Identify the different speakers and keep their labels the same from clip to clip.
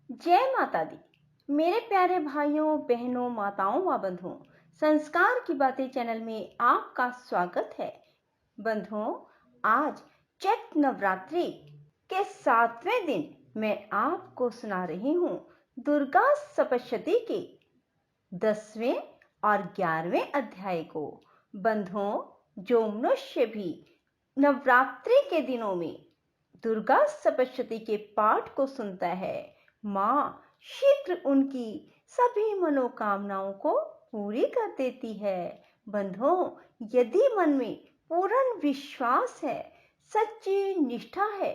Speaker 1: जय माता दी। मेरे प्यारे भाइयों बहनों माताओं व बंधुओं, संस्कार की बातें चैनल में आपका स्वागत है। बंधुओं, आज चैत्र नवरात्रि के 7वें दिन मैं आपको सुना रही हूँ दुर्गा सप्तशती के 10वें और 11वें अध्याय को। बंधुओं, जो मनुष्य भी नवरात्रि के दिनों में दुर्गा सप्तशती के पाठ को सुनता है, माँ शीघ्र उनकी सभी मनोकामनाओं को पूरी कर देती है। बंधुओं, यदि मन में पूर्ण विश्वास है, सच्ची निष्ठा है,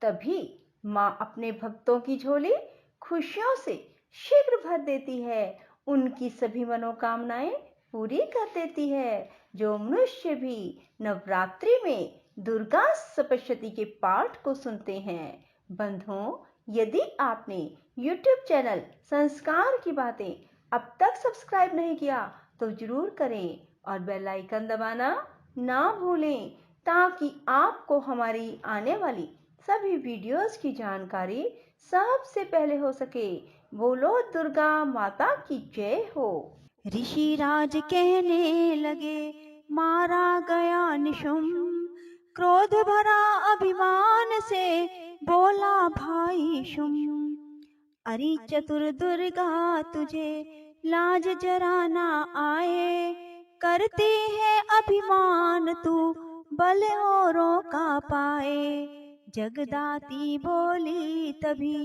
Speaker 1: तभी माँ अपने भक्तों की झोली खुशियों से शीघ्र भर देती है, उनकी सभी मनोकामनाएं पूरी कर देती है। जो मनुष्य भी नवरात्रि में दुर्गा सप्तशती के पाठ को सुनते हैं। बंधुओं, यदि आपने YouTube चैनल संस्कार की बातें अब तक सब्सक्राइब नहीं किया तो जरूर करें और बेल आइकन दबाना ना भूलें, ताकि आपको हमारी आने वाली सभी वीडियोस की जानकारी सबसे पहले हो सके। बोलो दुर्गा माता की जय हो।
Speaker 2: ऋषिराज कहने लगे, मारा गया निशुंभ, क्रोध भरा अभिमान से बोला भाई शुंभ। अरे चतुर दुर्गा तुझे लाज जरा ना आए, करती है अभिमान तू बल औरों का पाए। जगदाती बोली तभी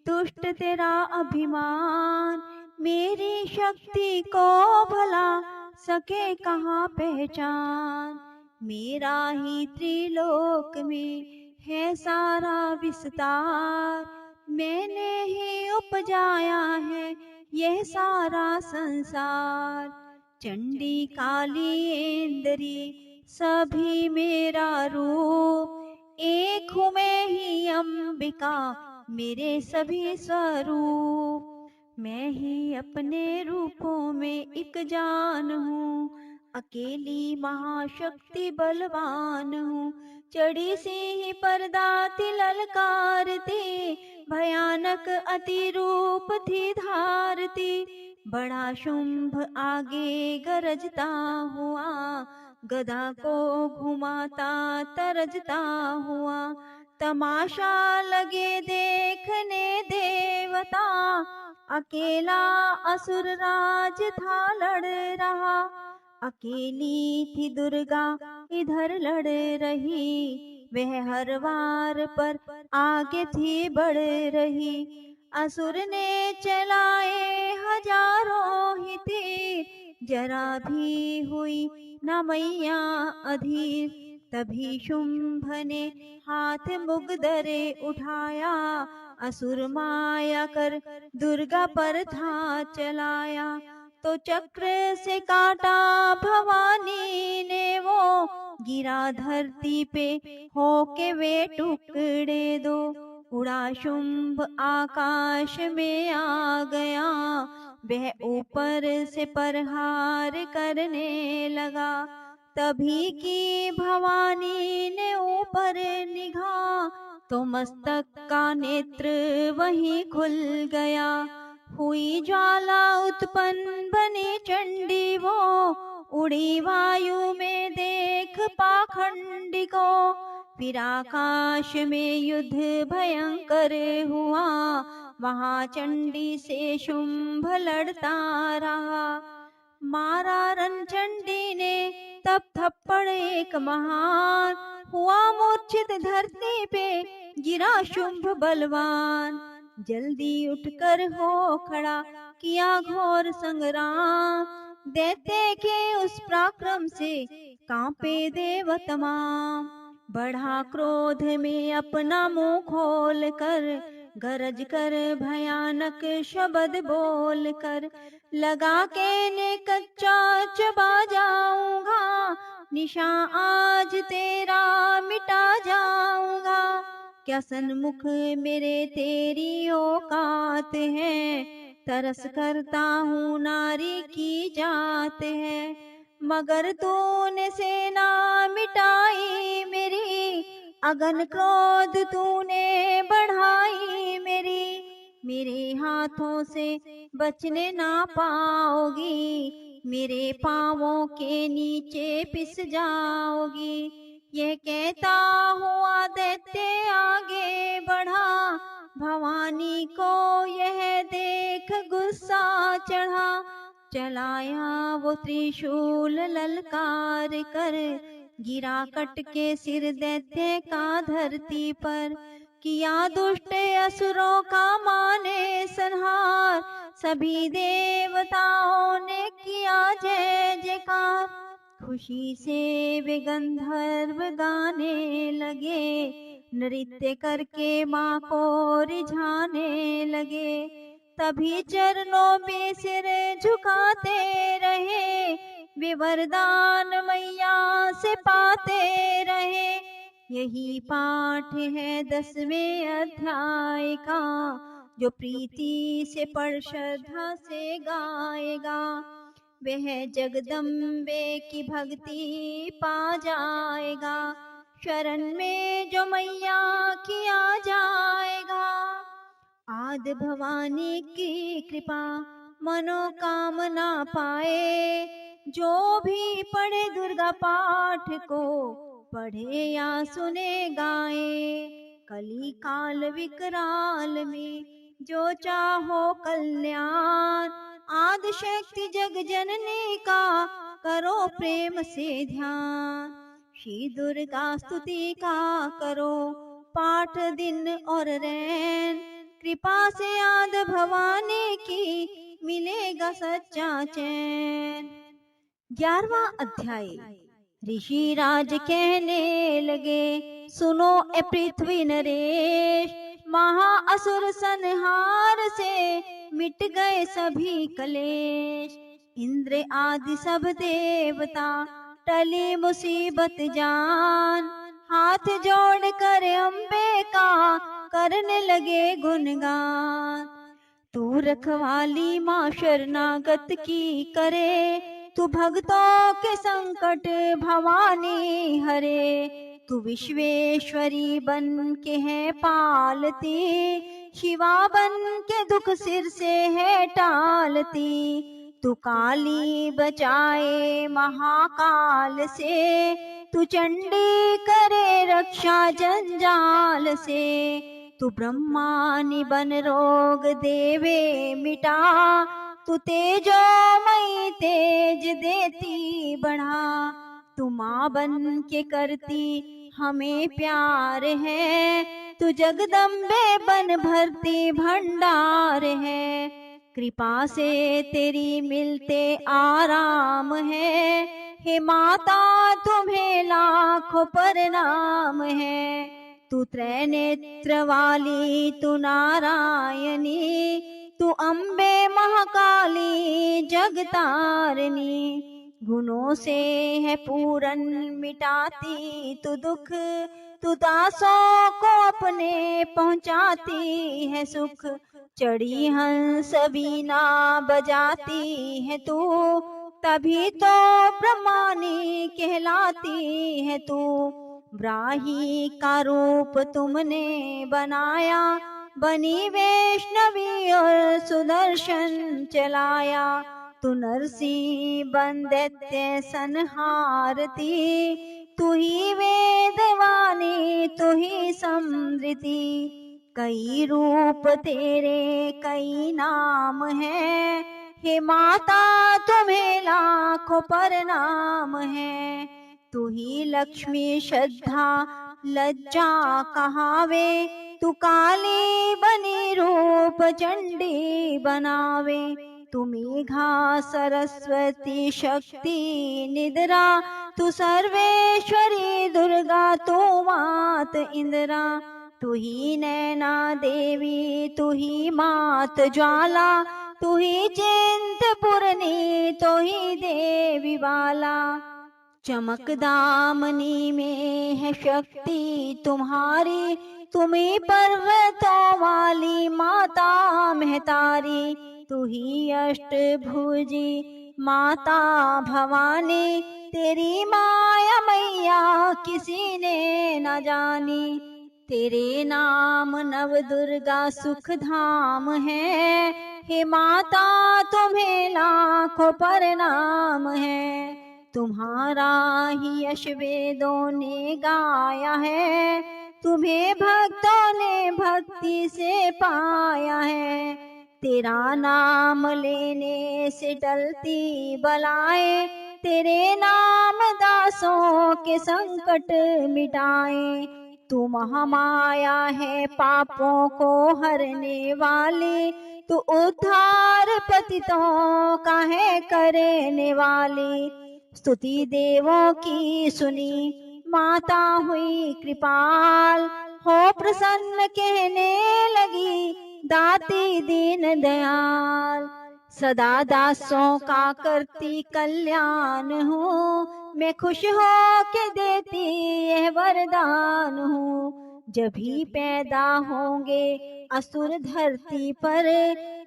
Speaker 2: दुष्ट तेरा अभिमान, मेरी शक्ति को भला सके कहाँ पहचान। मेरा ही त्रिलोक में है सारा विस्तार, मैंने ही उपजाया है यह सारा संसार। चंडी काली इंद्री सभी मेरा रूप, एक हूँ मैं ही अंबिका मेरे सभी स्वरूप। मैं ही अपने रूपों में एक जान हूँ, अकेली महाशक्ति बलवान हूँ। चढ़ी सिंह पर दाती ललकारती, भयानक अति रूप थी धारती। बड़ा शुंभ आगे गरजता हुआ, गदा को घुमाता तरजता हुआ। तमाशा लगे देखने देवता, अकेला असुर राज था लड़ रहा। अकेली थी दुर्गा इधर लड़ रही, वह हर वार पर आगे थी बढ़ रही। असुर ने चलाए हजारों ही तीर, जरा भी हुई न मैया अधीर। तभी शुंभ ने हाथ मुगदरे उठाया, असुर माया कर दुर्गा पर था चलाया। तो चक्र से काटा भवानी ने वो, गिरा धरती पे होके वे टुकड़े दो। उड़ा शुंभ आकाश में आ गया, वह ऊपर से प्रहार करने लगा। तभी की भवानी ने ऊपर निगाह, तो मस्तक का नेत्र वहीं खुल गया। हुई ज्वाला उत्पन्न बनी चंडी वो, उड़ी वायु में देख पाखंडी को। फिर आकाश में युद्ध भयंकर हुआ, वहां चंडी से शुंभ लड़ता रहा। मारा रणचंडी ने तब थप्पड़ एक महान, हुआ मूर्छित धरती पे गिरा शुंभ बलवान। जल्दी उठकर हो खड़ा किया घोर संग्राम, दैत्य के उस पराक्रम से कांपे देव तमाम। बढ़ा क्रोध में अपना मुंह खोल कर, गरज कर भयानक शब्द बोल कर, लगा के ने कच्चा चबा जाऊंगा, निशा आज तेरा मिटा जाऊंगा। क्या सन्मुख मेरे तेरी औकात है, तरस करता हूँ नारी की जात है। मगर तूने सेना मिटाई मेरी, अगन क्रोध तूने बढ़ाई मेरी। मेरे हाथों से बचने ना पाओगी, मेरे पाँवों के नीचे पिस जाओगी। यह कहता हुआ दैत्य आगे बढ़ा, भवानी को यह देख गुस्सा चढ़ा। चलाया वो त्रिशूल ललकार कर, गिरा कट के सिर दैत्य का धरती पर। किया दुष्ट असुरों का माने संहार, सभी देवताओं ने किया जय जयकार। खुशी से वे गंधर्व गाने लगे, नृत्य करके माँ को रिझाने लगे। तभी चरणों पे सिर झुकाते रहे, वे वरदान मैया से पाते रहे। यही पाठ है 10वें अध्याय का, जो प्रीति से पढ़ श्रद्धा से गाएगा, वह जगदम्बे की भक्ति पा जाएगा। शरण में जो मैया की आ जाएगा, आदि भवानी की कृपा मनोकामना पाए। जो भी पढ़े दुर्गा पाठ को, पढ़े या सुने गाए। कली काल विकराल में जो चाहो कल्याण, आदि शक्ति जग जननी का करो प्रेम से ध्यान। श्री दुर्गा स्तुति का करो पाठ दिन और रैन, कृपा से आदि भवानी की मिलेगा सच्चा चैन। 11वां अध्याय। ऋषि राज कहने लगे, सुनो ए पृथ्वी नरेश, महाअसुर संहार से मिट गए सभी कलेश। इंद्र आदि सब देवता टली मुसीबत जान, हाथ जोड़ कर अम्बे का करने लगे गुणगान। तू रखवाली माँ शरणागत की करे, तू भक्तों के संकट भवानी हरे। तू विश्वेश्वरी बन के है पालती, शिवा बन के दुख सिर से है टालती। तू काली बचाए महाकाल से, तू चंडी करे रक्षा जंजाल से। तू ब्रह्मानी बन रोग देवे मिटा, तू तेजोमयी तेज देती बढ़ा। तू माँ बन के करती हमें प्यार है, तू जगदम्बे बन भरती भंडार है। कृपा से तेरी मिलते आराम है, हे माता तुम्हें लाखों प्रणाम है। तू त्रैनेत्र वाली, तू नारायणी, तू अम्बे महाकाली जगतारिणी। गुणों से है पूरन मिटाती तू दुख, तू दासों को अपने पहुँचाती है सुख। चढ़ी हंस बीना बजाती है तू, तभी तो ब्रह्मानी कहलाती है तू। ब्राही का रूप तुमने बनाया, बनी वैष्णवी और सुदर्शन चलाया। तू नरसी बन दैत्य संहारती, तू ही वेदवाणी तू ही समृति। कई रूप तेरे कई नाम है, हे माता तुम्हें लाखों प्रणाम है। तू ही लक्ष्मी श्रद्धा लज्जा कहावे, तू काली बनी रूप चंडी बनावे। तू मेघा सरस्वती शक्ति निद्रा, तू सर्वेश्वरी दुर्गा तू मात इंद्रा। तू ही नैना देवी तू ही मात ज्वाला, तू ही चिंतपूर्णी तू ही देवी बाला। चमक दामनी में है शक्ति तुम्हारी, तुम्ही पर्वतों वाली माता महतारी। तू ही अष्टभुजी माता भवानी, तेरी माया मैया किसी ने न जानी। तेरे नाम नव दुर्गा सुख धाम है। हे माता तुम्हें लाखों प्रणाम है। तुम्हारा ही यश वेदों ने गाया है। तुम्हें भक्तों ने भक्ति से पाया है। तेरा नाम लेने से टलती बलाएं, तेरे नाम दासों के संकट मिटाए। तू महामाया है पापों को हरने वाली, तू उद्धार पतितों का है करने वाली। स्तुति देवों की सुनी माता हुई कृपाल, हो प्रसन्न कहने लगी दाती दीन दयाल। सदा दासों का करती कल्याण हूँ, मैं खुश हो के देती यह वरदान हूँ। जब भी पैदा होंगे असुर धरती पर,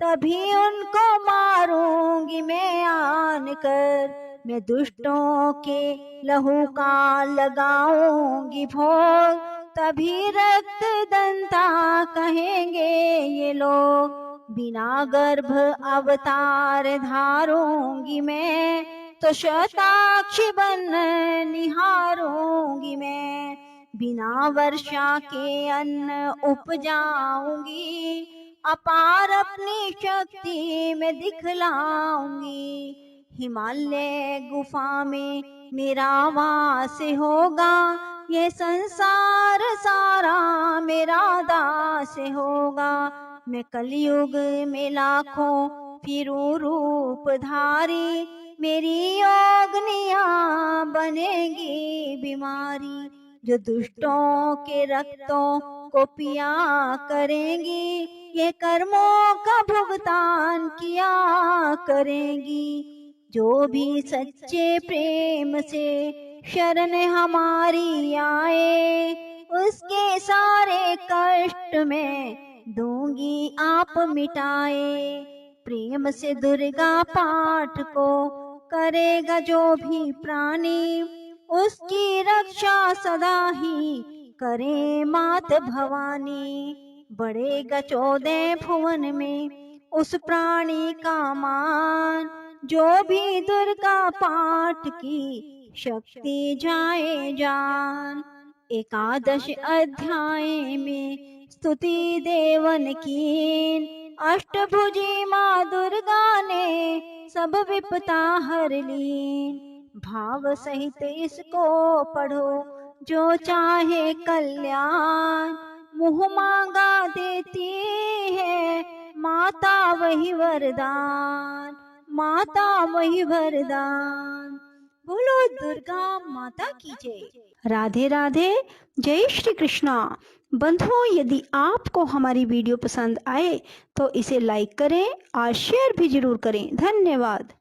Speaker 2: तभी उनको मारूंगी मैं आन कर। मैं दुष्टों के लहू का लगाऊंगी भोग, तभी रक्त दंता कहेंगे ये लोग। बिना गर्भ अवतार धारूंगी मैं, तो शताक्षी बन निहारूंगी मैं। बिना वर्षा के अन्न उपजाऊंगी, अपार अपनी शक्ति में दिखलाऊंगी। हिमालय गुफा में मेरा वास होगा, ये संसार सारा मेरा दास होगा। मैं कलयुग में लाखों फिरूं रूप धारी, मेरी योगनियां बनेगी बीमारी। जो दुष्टों के रक्तों को पिया करेंगी, ये कर्मों का भुगतान किया करेंगी। जो भी सच्चे प्रेम से शरण हमारी आए, उसके सारे कष्ट में दूंगी आप मिटाए। प्रेम से दुर्गा पाठ को करेगा जो भी प्राणी, उसकी रक्षा सदा ही करे मात भवानी। बढ़ेगा 14 भुवन में उस प्राणी का मान, जो भी दुर्गा पाठ की शक्ति जाए जान। एकादश अध्याय में स्तुति देवन कीन, अष्टभुजी माँ दुर्गा ने सब विपता हर लीन। भाव सहित इसको पढ़ो जो चाहे कल्याण, मुँह मांगा देती है माता वही वरदान, माता वही वरदान। बोलो दुर्गा माता की जय।
Speaker 1: राधे राधे, जय श्री कृष्णा। बंधुओं, यदि आपको हमारी वीडियो पसंद आए तो इसे लाइक करें और शेयर भी जरूर करें। धन्यवाद।